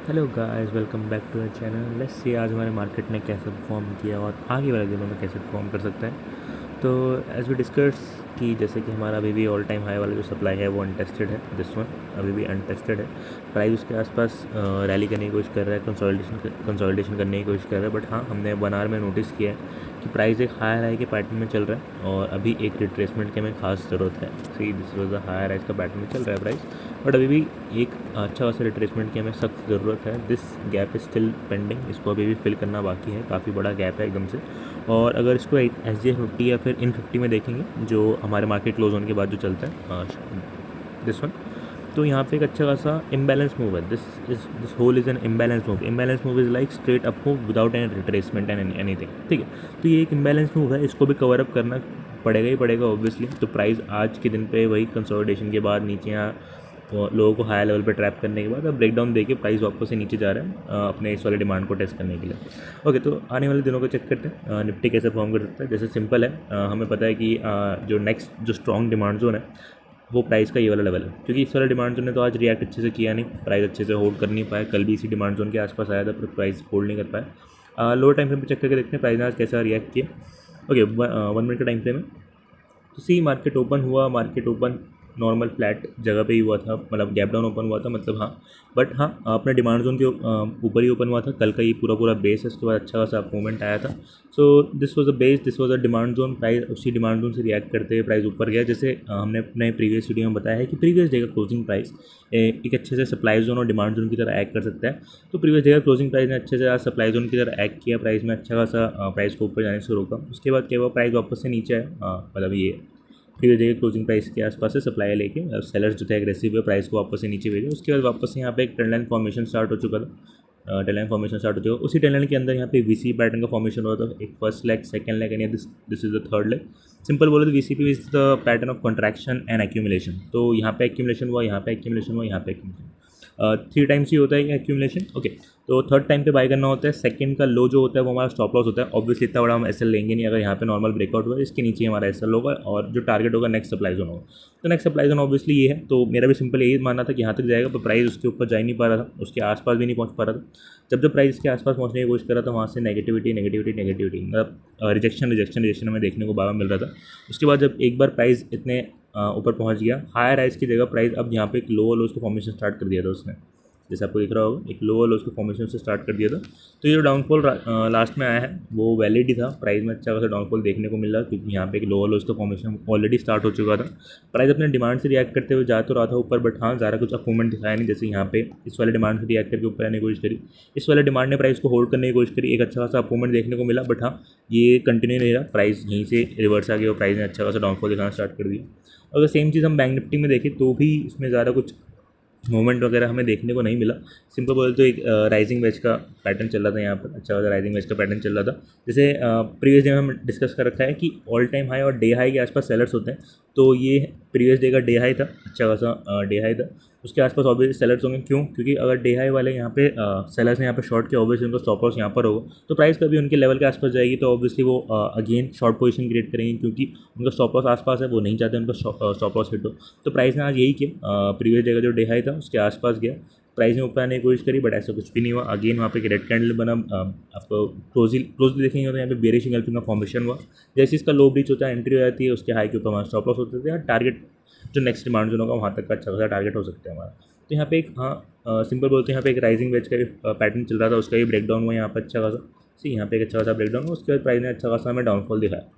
Hello guys, welcome back to the channel. Let's see आज हमारे market ने कैसे परफॉर्म किया और आगे वाले दिनों में कैसे परफॉर्म कर सकता है। तो एज वी डिस्कस कि जैसे कि हमारा अभी भी ऑल टाइम हाई वाला जो सप्लाई है वो अनटेस्टेड है। दिस वन अभी भी अनटेस्टेड है। प्राइस उसके आसपास रैली करने की कोशिश कर रहा है, कंसोलिडेशन करने की कोशिश कर रहा है। बट हाँ, हमने 1 आवर में नोटिस किया है कि प्राइस एक हायर हाई के पैटर्न में चल रहा है और अभी एक रिट्रेसमेंट की हमें खास ज़रूरत है। See this was a higher rise का पैटर्न में चल रहा है प्राइस, बट अभी भी एक अच्छा खासा रिट्रेसमेंट की हमें सख्त ज़रूरत है। This gap is still pending, इसको अभी भी फिल करना बाकी है। काफ़ी बड़ा गैप है एकदम से। और अगर इसको SJ50 या फिर इन 50 में देखेंगे जो हमारे मार्केट क्लोज होने के बाद जो चलता है दिस वन, तो यहाँ पे एक अच्छा खासा इम्बैलेंस मूव है। This whole is an imbalance move. Imbalance move is like straight up move without any retracement and anything. ठीक है, तो ये एक इम्बैलेंस मूव है, इसको भी कवर अप करना पड़ेगा ही पड़ेगा ऑब्वियसली। तो प्राइस आज के दिन पे वही कंसोलिडेशन के बाद नीचे यहाँ तो लोगों को हाई लेवल पे ट्रैप करने के बाद अब ब्रेकडाउन देके प्राइस वापस से नीचे जा रहा है अपने इस वाले डिमांड को टेस्ट करने के लिए। ओके, तो आने वाले दिनों को चेक करते हैं निफ्टी कैसे परफॉर्म कर सकता है। जैसे सिंपल है, हमें पता है कि जो नेक्स्ट जो स्ट्रॉन्ग डिमांड जोन है वो प्राइस का ये वाला लेवल है, क्योंकि इस वाले डिमांड जोन ने तो आज रिएक्ट अच्छे से किया नहीं, प्राइस अच्छे से होल्ड कर नहीं पाया। कल भी इसी डिमांड जोन के आसपास आया था पर प्राइस होल्ड नहीं कर पाया। लोअर टाइम फ्रेम पे चेक करके देखते हैं प्राइस ने आज कैसा रिएक्ट किया। ओके, 1 मिनट का टाइम फ्रेम है। तो सी मार्केट ओपन हुआ, मार्केट ओपन नॉर्मल फ्लैट जगह पे ही हुआ था, मतलब गैप डाउन ओपन हुआ था, मतलब हाँ। बट हाँ, अपने डिमांड जोन के ऊपर ही ओपन हुआ था। कल का ये पूरा पूरा बेस है, उसके बाद अच्छा खासा मूवमेंट आया था। So this was a base, this was a demand zone. Price उसी डिमांड जोन से रिएक्ट करते हुए प्राइस ऊपर गया। जैसे हमने अपने प्रीवियस वीडियो में बताया है कि प्रीवियस डे का क्लोजिंग प्राइस एक अच्छे से सप्लाई जोन और डिमांड जोन की तरह एक्ट कर सकता है। तो प्रीवियस डे का क्लोजिंग प्राइस ने अच्छे से आज सप्लाई जोन की तरह एक्ट किया, प्राइस में अच्छा खासा प्राइस को ऊपर जाने से रोका। उसके बाद क्या हुआ, प्राइस वापस से नीचे आया, मतलब ये फिर देखिए क्लोजिंग प्राइस के आसपास से सप्लाई लेके और सेलर्स जो थे एग्रेसिव हुए, प्राइस को वापस से नीचे भेजे। उसके बाद वापस से यहाँ पे एक ट्रेंड लाइन फॉर्मेशन स्टार्ट हो चुका था। ट्रेंड लाइन फॉर्मेशन स्टार्ट हो चुका, उसी ट्रेंड लाइन के अंदर यहाँ पे VC पैटर्न का फॉर्मेशन हो रहा था। एक first leg, second leg and this is the third leg. Simple बोले तो VCP is the pattern of contraction and accumulation. तो यहाँ पे एक्यूमुलेशन हुआ, यहाँ पे एक्यूमुलेशन हुआ, यहाँ पे एक्यूमुलेशन 3 टाइम्स ही होता है ये एक्यूमुलेशन। ओके, तो थर्ड टाइम पे बाय करना होता है। सेकंड का लो जो होता है वो हमारा स्टॉप लॉस होता है। ऑब्वियसली इतना बड़ा हम SL लेंगे नहीं, अगर यहाँ पे नॉर्मल ब्रेकआउट हुआ इसके नीचे हमारा SL होगा और जो टारगेट होगा नेक्स्ट सप्लाई जोन होगा। तो नेक्स्ट सप्लाई जोन ऑब्वियसली ये है। तो मेरा भी सिंपल यही मानना था कि यहाँ तक जाएगा, पर प्राइस उसके ऊपर जा ही नहीं पा रहा था, उसके आसपास भी नहीं पहुँच पा रहा था। जब प्राइस के आसपास पहुँचने की कोशिश कर रहा था, वहाँ से नेगेटिविटी नेगेटिविटी नेगेटिविटी, मतलब रिजेक्शन रिजेक्शन रिजेक्शन हमें देखने को बार मिल रहा था। उसके बाद जब एक बार प्राइस इतने ऊपर पहुँच गया, हायर राइज की जगह प्राइस अब यहाँ पे एक लोअर लोज को फॉर्मेशन स्टार्ट कर दिया था उसने। जैसे आपको दिख रहा होगा, एक लोअर लो उसको फॉर्मेशन से स्टार्ट कर दिया था। तो ये जो डाउनफॉल लास्ट में आया है वो वैलिड ही था। प्राइस में अच्छा खासा डाउनफॉल देखने को मिल रहा, क्योंकि यहाँ पे एक लोअर लो उसका फॉर्मेशन ऑलरेडी स्टार्ट हो चुका था। प्राइस अपने डिमांड से रिएक्ट करते हुए जा तो रहा था ऊपर, बट हाँ ज़्यादा कुछ अपूवमेंट दिखाया नहीं। जैसे यहाँ पे इस वाले डिमांड से रिएक्ट करके ऊपर आने की कोशिश करी, इस वाले डिमांड ने प्राइस को होल्ड करने की कोशिश करी, एक अच्छा खासा अपूवमेंट देखने को मिला। बट हाँ, ये कंटिन्यू नहीं रहा, प्राइस यहीं से रिवर्स आ गया और प्राइस ने अच्छा खासा डाउनफॉल दिखाना स्टार्ट कर दिया। अगर सेम चीज़ हम बैंक निफ्टी में देखें तो भी इसमें ज़्यादा कुछ मूवमेंट वगैरह हमें देखने को नहीं मिला। सिंपल बोले तो एक राइजिंग वेज का पैटर्न चल रहा था यहाँ पर, अच्छा खासा राइजिंग वेज का पैटर्न चल रहा था। जैसे प्रीवियस डे में हम डिस्कस कर रखा है कि ऑल टाइम हाई और डे हाई के आसपास सेलर्स होते हैं। तो ये प्रीवियस डे का डे हाई था, अच्छा खासा डे हाई था। उसके आसपास ऑब्वियसली सेलर्स होंगे, क्यों? क्योंकि अगर डे हाई वाले यहाँ पे सेलर्स ने यहाँ पे शॉर्ट किया, ऑब्वियसली उनका स्टॉप लॉस यहाँ पर होगा। तो प्राइस कभी उनके लेवल के आसपास जाएगी तो ऑब्वियसली वो अगेन शॉर्ट पोजीशन क्रिएट करेंगे, क्योंकि उनका स्टॉप लॉस आसपास है, वो नहीं चाहते उनका स्टॉप लॉस हिट हो। तो प्राइस ने आज यही किया, प्रीवियस डे का जो डे हाई था उसके आसपास गया, प्राइस ने ऊपर आने की कोशिश करी, बट ऐसा कुछ भी नहीं हुआ। अगेन वहाँ पे एक रेड कैंडल बना, आपको क्लोजली देखेंगे तो यहाँ पे बेरिश इंगल्फिंग का फॉर्मेशन हुआ। जैसे इसका लो ब्रीच होता है, एंट्री हो जाती है, उसके हाई के ऊपर हमारा स्टॉप लॉस होते थे। टारगेट जो नेक्स्ट डिमांड जोन होगा वहाँ तक का अच्छा खासा टारगेट हो सकता है हमारा। तो यहाँ पे एक हाँ सिंपल बोलते हैं, यहाँ पे एक राइजिंग वेज का पैटर्न चल रहा था, उसका भी ब्रेकडाउन हुआ यहाँ पर अच्छा खासा। सी यहाँ पे एक अच्छा खासा ब्रेकडाउन हुआ, उसके बाद प्राइस ने अच्छा खासा हमें डाउनफॉल दिखाया।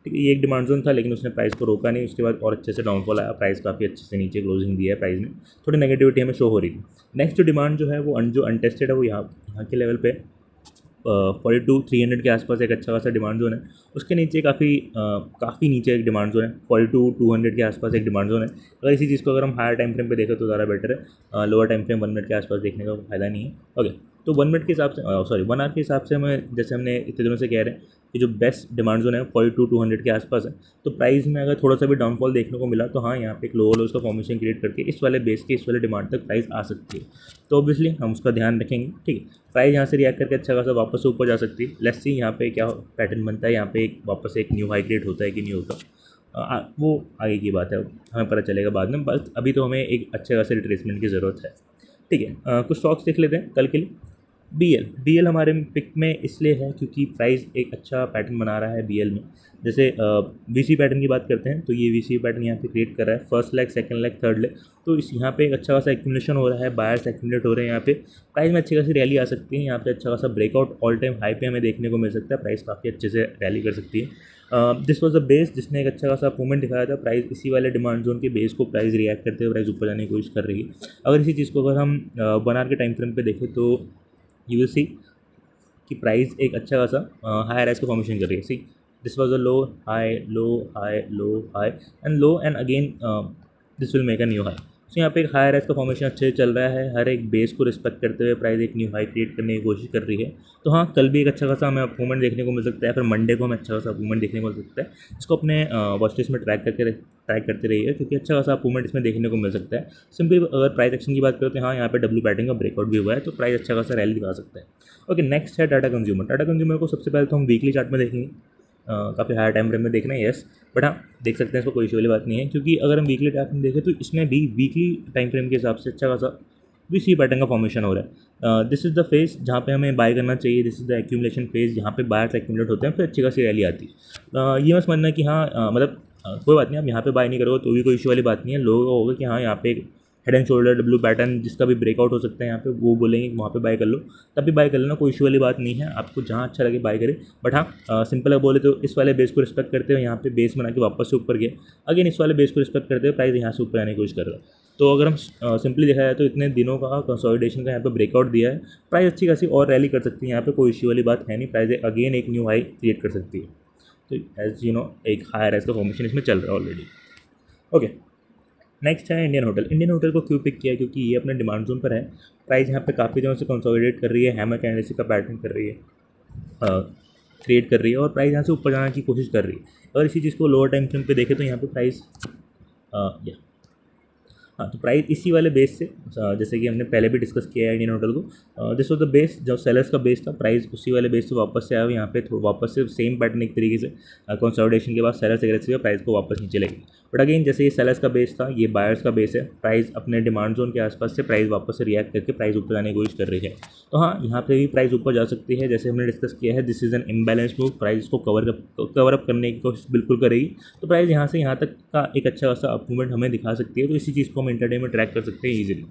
ठीक है, ये एक डिमांड जोन था लेकिन उसने प्राइस को रोका नहीं। उसके बाद और अच्छे से डाउनफॉल आया, प्राइस काफ़ी अच्छे से नीचे क्लोजिंग दिया है प्राइस ने, थोड़ी नेगेटिविटी हमें शो हो रही थी। नेक्स्ट जो डिमांड जो है वो जो अनटेस्टेड है वो यहाँ के लेवल पे 42-300 के आसपास एक अच्छा खासा डिमांड जोन है। उसके नीचे काफ़ी नीचे एक डिमांड जोन है, 42-200 के आसपास एक डिमांड जोन है। अगर इसी चीज़ को अगर हम हायर टाइम फ्रेम पे देखें तो ज़्यादा बेटर है, लोअर टाइम फ्रेम 1 मिनट के आसपास देखने का फायदा नहीं है। ओके, तो 1 मिनट के हिसाब से, सॉरी 1 आवर के हिसाब से हमें, जैसे हमने इतने दिनों से कह रहे हैं कि जो बेस्ट डिमांड जोन है 42-200 के आसपास है। तो प्राइस में अगर थोड़ा सा भी डाउनफॉल देखने को मिला तो हाँ, यहाँ पे एक लोअर लोज का फॉर्मेशन क्रिएट करके इस वाले बेस के इस वाले डिमांड तक प्राइस आ सकती है। तो ऑब्वियसली हम उसका ध्यान रखेंगे। ठीक है, प्राइस यहाँ से रिएक्ट करके अच्छा खासा वापस से ऊपर जा सकती है। लेट्स सी यहाँ पे क्या पैटर्न बनता है, यहाँ पे वापस से एक न्यू हाई क्रिएट होता है कि नहीं होता, वो आगे की बात है, हमें पता चलेगा बाद में। बस अभी तो हमें एक अच्छे खासे रिट्रेसमेंट की ज़रूरत है। ठीक है, कुछ स्टॉक्स देख लेते हैं कल के लिए। बी एल हमारे पिक में इसलिए है क्योंकि प्राइस एक अच्छा पैटर्न बना रहा है बी एल में। जैसे वी सी पैटर्न की बात करते हैं तो ये वी सी पैटर्न यहाँ पे क्रिएट कर रहा है, first leg, second leg, third leg. तो इस यहाँ पे एक अच्छा खासा एक्यूमुलेशन हो रहा है, बायर्स एक्यूमुलेट हो रहे हैं यहाँ पे। प्राइस में अच्छी खासी रैली आ सकती है यहाँ पे, अच्छा खासा ब्रेकआउट ऑल टाइम हाई पे हमें देखने को मिल सकता है, प्राइस काफ़ी अच्छे से रैली कर सकती है। दिस वॉज द बेस जिसने एक अच्छा खासा मूवमेंट दिखाया था। प्राइस इसी वाले डिमांड जोन के बेस को प्राइस रिएक्ट करते हुए प्राइस ऊपर जाने की कोशिश कर रही है। अगर इसी चीज़ को अगर हम 1 आवर के टाइम फ्रेम पे देखें तो यू विल सी कि प्राइस एक अच्छा खासा हाई राइज का फॉर्मेशन कर रही है। See this was a low high low high low high and low and again this will make a new high. So यहाँ पे एक हाई राइज का फॉर्मेशन अच्छे से चल रहा है, हर एक बेस को रिस्पेक्ट करते हुए प्राइस एक न्यू हाई क्रिएट करने की कोशिश कर रही है। तो हाँ, कल भी एक अच्छा खासा हमें मूवमेंट देखने को मिल सकता है, फिर मंडे को हमें अच्छा खासा मूवमेंट देखने को मिल सकता है। इसको अपने वॉच लिस्ट में ट्रैक करते रहिए क्योंकि अच्छा खासा मूवमेंट इसमें देखने को मिल सकता है। सिंपली अगर प्राइस एक्शन की बात करते हैं, हाँ यहाँ पे डब्ल्यू पैटर्न का ब्रेकआउट भी हुआ है तो प्राइस अच्छा खासा रैली दिखा सकता है। ओके, नेक्स्ट है टाटा कंज्यूमर। टाटा कंज्यूमर को सबसे पहले तो हम वीकली चार्ट में देखेंगे, काफ़ी हायर टाइम फ्रेम में देखना है, यस। बट हाँ, देख सकते हैं, इसको कोई इशू वाली बात नहीं है क्योंकि अगर हम वीकली चार्ट में देखें तो इसमें भी वीकली टाइम फ्रेम के हिसाब से अच्छा खासा भी सी पैटर्न का फॉर्मेशन हो रहा है। दिस इज़ द फेज जहाँ पे हमें बाय करना चाहिए, this is the accumulation phase जहाँ पे बायर्स एक्यूमुलेट होते हैं, फिर अच्छी खासी रैली आती है। ये मत समझना कि हाँ मतलब कोई बात नहीं, आप यहाँ पे बाय नहीं करोगे तो भी कोई इशू वाली बात नहीं है। लोगों को होगा कि हाँ यहाँ पे head and shoulder W pattern जिसका भी ब्रेकआउट हो सकता है यहाँ पे, वो बोलेंगे कि वहाँ पे बाय कर लो, तब भी बाय कर लेना, कोई इशू वाली बात नहीं है, आपको जहाँ अच्छा लगे बाय करें। बट हाँ, सिंपल बोले तो इस वाले बेस को रिस्पेक्ट करते हुए यहाँ पे बेस बना के वापस से ऊपर गया, अगेन इस वाले बेस को रिस्पेक्ट करते हुए प्राइस यहाँ से ऊपर आने की कोशिश कर रहा है। तो अगर हम सिंपली देखा जाए तो इतने दिनों का कंसोलिडेशन का यहाँ पे ब्रेकआउट दिया है, प्राइस अच्छी खासी और रैली कर सकती है यहाँ पे, कोई इशू वाली बात है नहीं, प्राइस अगेन एक न्यू हाई क्रिएट कर सकती है। तो एज यू नो एक हायर राइज का फॉर्मेशन इसमें चल रहा है ऑलरेडी। ओके, नेक्स्ट है इंडियन होटल। इंडियन होटल को क्यों पिक किया है, क्योंकि ये अपने डिमांड जोन पर है, प्राइस यहाँ पे काफ़ी दिनों से कंसोलिडेट कर रही है, हैमर कैंडल का पैटर्न कर रही है, क्रिएट कर रही है और प्राइस यहाँ से ऊपर जाने की कोशिश कर रही है। और इसी चीज़ को लोअर टाइम फ्रेम पे देखें तो यहाँ पे प्राइस हाँ, तो प्राइस इसी वाले बेस से जैसे कि हमने पहले भी डिस्कस किया है इंडियन होटल को, दिस वॉज द बेस, जो सेलर्स का बेस था, प्राइस उसी वाले बेस से वापस से आया यहाँ पे, वापस से सेम पैटर्न एक तरीके से कंसोलिडेशन के बाद सेलर्स एग्रेसिव प्राइस को वापस नीचे लेगी। बट अगेन जैसे ये सेलर्स का बेस था, ये बायर्स का बेस है, प्राइस अपने डिमांड जोन के आसपास से प्राइस वापस से रिएक्ट करके प्राइस ऊपर जाने की कोशिश कर रही है। तो हाँ, यहाँ पे भी प्राइस ऊपर जा सकती है, जैसे हमने डिस्कस किया है, this is an imbalance move, price को कवर अप करने की कोशिश बिल्कुल करेगी। तो प्राइस यहाँ से यहाँ तक का एक अच्छा खासा अप मूवमेंट हमें दिखा सकती है, तो इसी चीज़ को हम इंटरडे में ट्रैक कर सकते हैं ईजिली।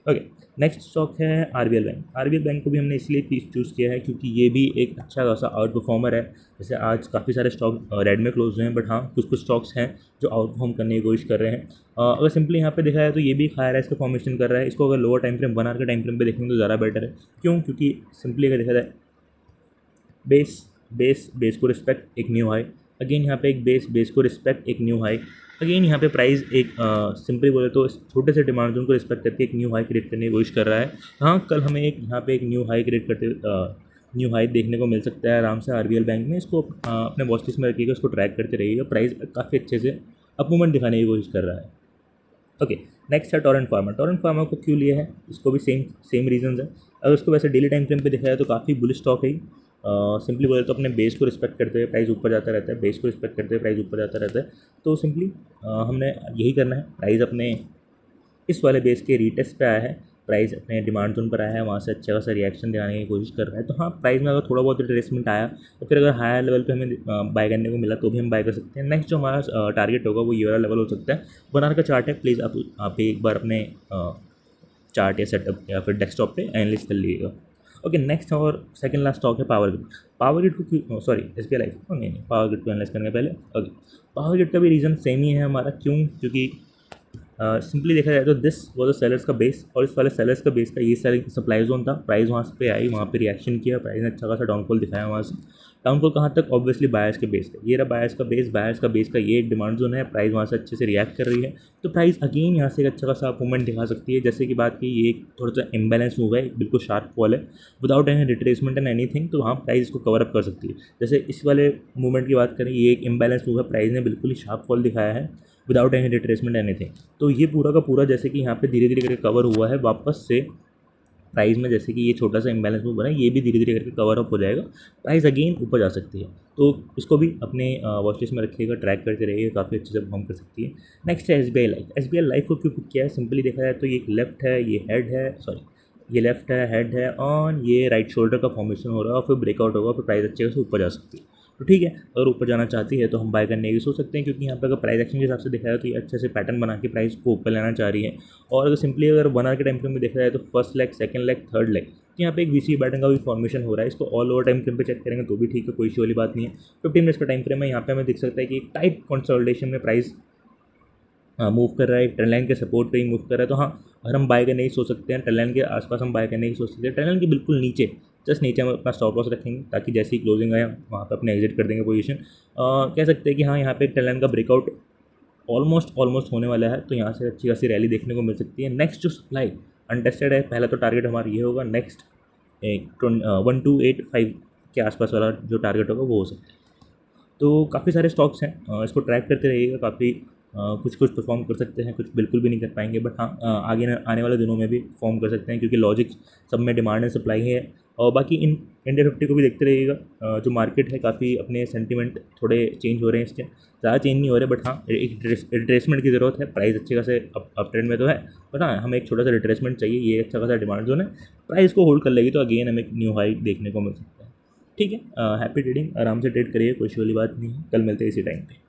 ओके, नेक्स्ट स्टॉक है आरबीएल बैंक। आरबीएल बैंक को भी हमने इसलिए चूज़ किया है क्योंकि ये भी एक अच्छा खासा आउट परफॉर्मर है। जैसे आज काफ़ी सारे स्टॉक रेड में क्लोज हुए हैं, बट हाँ कुछ कुछ स्टॉक्स हैं जो आउट परफॉर्म करने की कोशिश कर रहे हैं। अगर सिंपली यहाँ पे देखा जाए तो ये भी एक हायर राइज का फॉर्मेशन कर रहा है। इसको अगर लोअर टाइम फ्रेम 1 आवर के टाइम फ्रेम पे देखेंगे तो ज़्यादा बेटर है। क्यों? क्योंकि सिंपली अगर देखा जाए बेस को रिस्पेक्ट एक न्यू हाई, अगेन यहाँ पे एक बेस को रिस्पेक्ट एक न्यू हाई, अगेन यहाँ पे प्राइस एक सिंपली बोले तो छोटे से डिमांड जोन को रिस्पेक्ट करके एक न्यू हाई क्रिएट करने की कोशिश कर रहा है। हाँ, कल हमें एक यहाँ पे एक न्यू हाई क्रिएट करते न्यू हाई देखने को मिल सकता है आराम से आरबीएल बैंक में। इसको अपने वॉच लिस्ट में रखिएगा, उसको ट्रैक करते रहिएगा, प्राइस काफ़ी अच्छे से अप मूवमेंट दिखाने की कोशिश कर रहा है। ओके, नेक्स्ट है टोरेंट फार्मा। टोरेंट फार्मा को क्यों लिया है, इसको भी सेम रीजंस है। अगर उसको वैसे डेली टाइम फ्रेम पे दिखाया तो काफ़ी बुलिश स्टॉक है। सिंपली बोले तो अपने बेस को रिस्पेक्ट करते हुए प्राइस ऊपर जाता रहता है, बेस को रिस्पेक्ट करते हुए प्राइस ऊपर जाता रहता है। तो सिंपली हमने यही करना है, प्राइस अपने इस वाले बेस के रीटेस्ट पे आया है, प्राइस अपने डिमांड जोन पर आया है, वहाँ से अच्छा खासा रिएक्शन दिखाने की कोशिश कर रहा है। तो हाँ, प्राइस में अगर थोड़ा बहुत रिट्रेसमेंट आया तो फिर अगर हायर लेवल पे हमें बाय करने को मिला तो भी हम बाय कर सकते हैं। नेक्स्ट जो हमारा टारगेट होगा वो ये वाला लेवल हो सकता है। 1 आवर का चार्ट है, प्लीज़ आप एक बार अपने चार्ट या सेटअप या फिर डेस्कटॉप पे एनालिस कर लीजिएगा। ओके, नेक्स्ट और सेकंड लास्ट स्टॉक है पावर ग्रिड। पावर ग्रिड को क्यों, सॉरी एसबीआई लाइफ को नहीं, पावर ग्रिड को एनालाइज करने पहले। ओके, पावर ग्रिड का भी रीज़न सेम ही है हमारा। क्यों? क्योंकि सिंपली देखा जाए तो दिस वो द सेलर्स का बेस, और इस वाले सेलर्स का बेस का ये सेलिंग सप्लाई जोन था। प्राइस वहाँ पे आई, वहाँ पे रिएक्शन किया, प्राइस ने अच्छा खासा डाउनफॉल दिखाया वहाँ से। डाउनफॉल कहाँ तक? ऑब्वियसली बायर्स के बेस थे, ये रहा बायर्स का बेस का ये एक डिमांड जोन है, प्राइस वहाँ से अच्छे से रिएक्ट कर रही है। तो प्राइस अगेन यहाँ से एक अच्छा खासा मूवमेंट दिखा सकती है। जैसे कि बात की, ये एक थोड़ा सा इम्बैलेंस मूव है, बिल्कुल शार्प फॉल है without any retracement and anything, तो वहाँ प्राइस इसको कवर अप कर सकती है। जैसे इस वाले मूवमेंट की बात करें, ये एक इम्बैलेंस मूव है, प्राइस ने बिल्कुल ही शार्प फॉल दिखाया है विदाउट एनी रिट्रेसमेंट एनीथिंग। तो ये पूरा का पूरा जैसे कि यहाँ पे धीरे धीरे करके कवर हुआ है, वापस से प्राइस में जैसे कि ये छोटा सा इम्बैलेंस में बना है, ये भी धीरे धीरे करके कवर अप हो जाएगा, प्राइस अगेन ऊपर जा सकती है। तो इसको भी अपने वॉच लिस्ट में रखिएगा, ट्रैक करते रहिए, काफ़ी अच्छे से परफॉर्म कर सकती है। नेक्स्ट है SBI लाइफ। SBI लाइफ को क्यों पिक किया है, सिंपली देखा जाए तो ये लेफ्ट है, ये हेड है, सॉरी ये लेफ्ट है, हेड है, और ये राइट शोल्डर का फॉर्मेशन हो रहा है और फिर ब्रेकआउट होगा, फिर प्राइस अच्छे से ऊपर जा सकती है। तो ठीक है, अगर ऊपर जाना चाहती है तो हम बाय करने की सोच सकते हैं, क्योंकि यहाँ पे अगर प्राइस एक्शन के हिसाब से देखा जाए तो ये अच्छे से पैटर्न बना के प्राइस को ऊपर लाना चाह रही है। और अगर सिंपली अगर 1 आवर के टाइम फ्रेम में देखा जाए तो first leg, second leg, third leg, तो यहाँ पे एक VC पैटर्न का भी फॉर्मेशन हो रहा है। इसको ऑल ओवर टाइम फ्रेम पे चेक करेंगे तो भी ठीक है, कोई इशू वाली बात नहीं है। 15 मिनट्स का टाइम फ्रेम है, यहाँ पे हमें दिख सकता है कि एक टाइट कंसोलिडेशन में प्राइस मूव कर रहा है, ट्रेंड लाइन के सपोर्ट पे ही मूव कर रहा है। तो हाँ, अगर हम बाय करने की सोच सकते हैं, ट्रेंड लाइन के आसपास हम बाय करने की सोच सकते हैं। ट्रेंड लाइन के बिल्कुल नीचे, जस्ट नीचे हम अपना स्टॉप लॉस रखेंगे, ताकि जैसे ही क्लोजिंग आए वहाँ पे अपने एग्जिट कर देंगे पोजीशन। कह सकते हैं कि हाँ, यहाँ पे ट्रेंड लाइन का ब्रेकआउट ऑलमोस्ट होने वाला है, तो यहाँ से अच्छी खासी रैली देखने को मिल सकती है। नेक्स्ट जो सप्लाई अनटेस्टेड है, पहला तो टारगेट हमारा ये होगा, नेक्स्ट 1285 के आसपास वाला जो टारगेट होगा वो हो सकता है। तो काफ़ी सारे स्टॉक्स हैं, इसको ट्रैक करते रहिएगा। काफ़ी कुछ कुछ परफॉर्म कर सकते हैं, कुछ बिल्कुल भी नहीं कर पाएंगे, बट हाँ आगे आने वाले दिनों में भी परफॉर्म कर सकते हैं, क्योंकि लॉजिक सब में डिमांड एंड सप्लाई है। और बाकी इन इंडिया 50 को भी देखते रहिएगा। जो मार्केट है, काफ़ी अपने सेंटीमेंट थोड़े चेंज हो रहे हैं, इसके ज़्यादा चेंज नहीं हो रहे, बट हाँ एक रिट्रेसमेंट की ज़रूरत है। प्राइस अच्छे खासे अप ट्रेंड में तो है, बट हाँ हमें एक छोटा सा रिट्रेसमेंट चाहिए। ये अच्छा खासा डिमांड जोन है, प्राइस को होल्ड कर लेगी तो अगेन हमें एक न्यू हाई देखने को मिल सकता है। ठीक है, हैप्पी ट्रेडिंग, आराम से ट्रेड करिए, कोई इशू वाली बात नहीं है। कल मिलते हैं इसी टाइम पे।